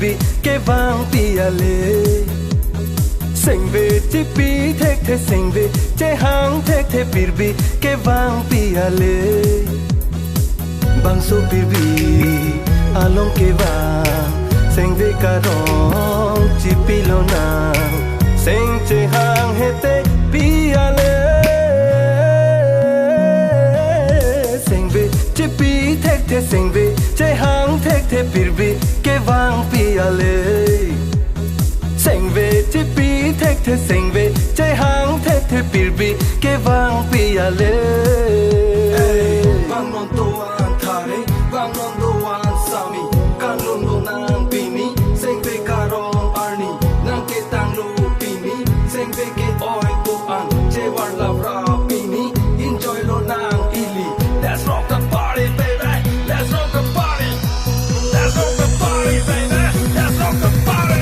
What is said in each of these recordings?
भी के वांग पियाले सेंगे चिपी थे थे सेंगे चे हांग थे फिर भी के वांग पियाले बांसो फिर भी आलों के वांग सेंगे कारों चिपी लोना सेंग चे हांग हेते पियाले सेंगे चिपी थे सेंगे चे हांग थे फिर भी के वांग पियाले सेंगे चिपी थे सेंगे चे हांग थे फिर भी के वांग पियाले Bang non doan thare, bang non doan sami, kan lung do nang pini, seng ve karong arni, nang ke tang lu pini, seng ve ke oi to an, che war la ra pini, enjoy lo nang ili. Let's rock the party, baby. Let's rock the party. Let's rock the party, baby. Let's rock the party.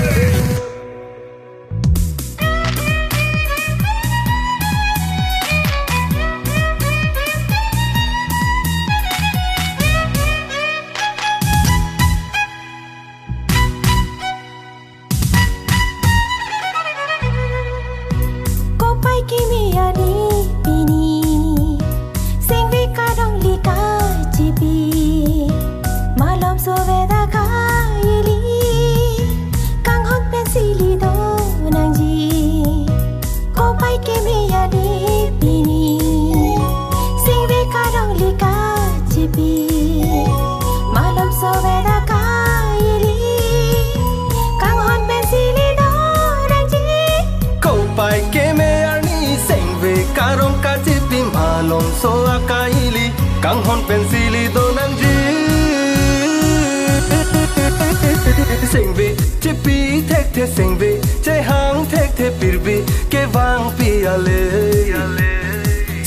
So akaili kang hon pensili donang ji sengve chipi the sengve che hang the फिर भी के वांग पियाले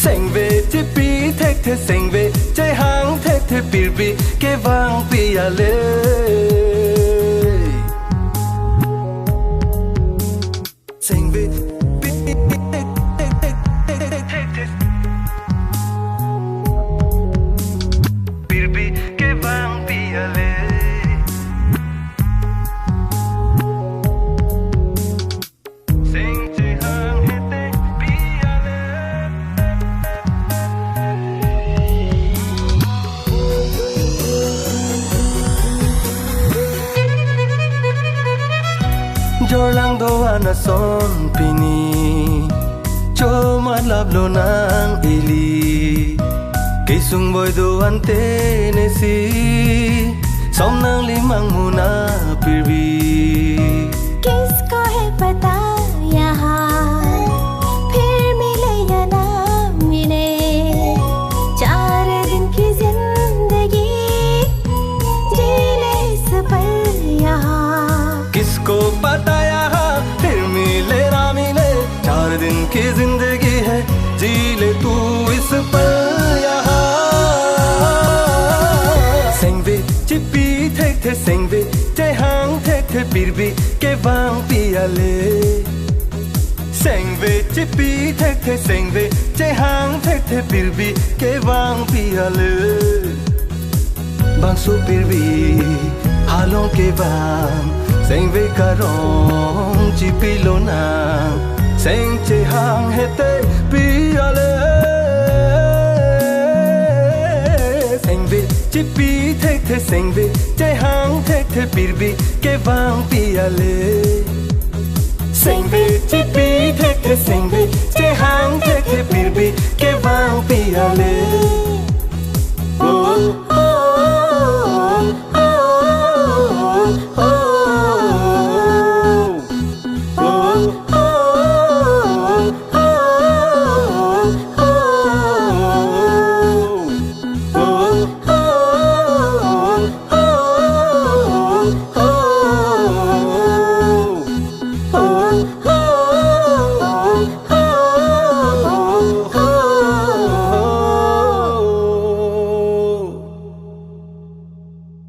sengve chipi the sengve che hang the फिर भी के वांग पियाले sengve Jorlang doa na son pini cho malab lo nang ili kisung boy doan te ne si som nang limang muna pirbi किसको है पता यहाँ फिर मिले या ना मिले 4 दिन की जिंदगी जी ले इस पल यहाँ किसको पता यहाँ फिर मिले ना मिले 4 दिन की जिंदगी है जी ले तू इस पल यहाँ सेंगे चिपी थे सेंगे चे हांग थे फिर भी के वांग पियाले सेंगे चिपी थे सेंगे चे हांग थे फिर भी के वांग पियाले बांसो फिर भी हालों के वांग सेंगे कारों चिपी लोना सेंग चे हांग हेते पियाले सेंगे चिपी थे सेंगे चे हांग थे फिर भी के वांग पियाले सेंगे चिपी थे सेंगे चे हांग थे फिर भी के वांग पियाले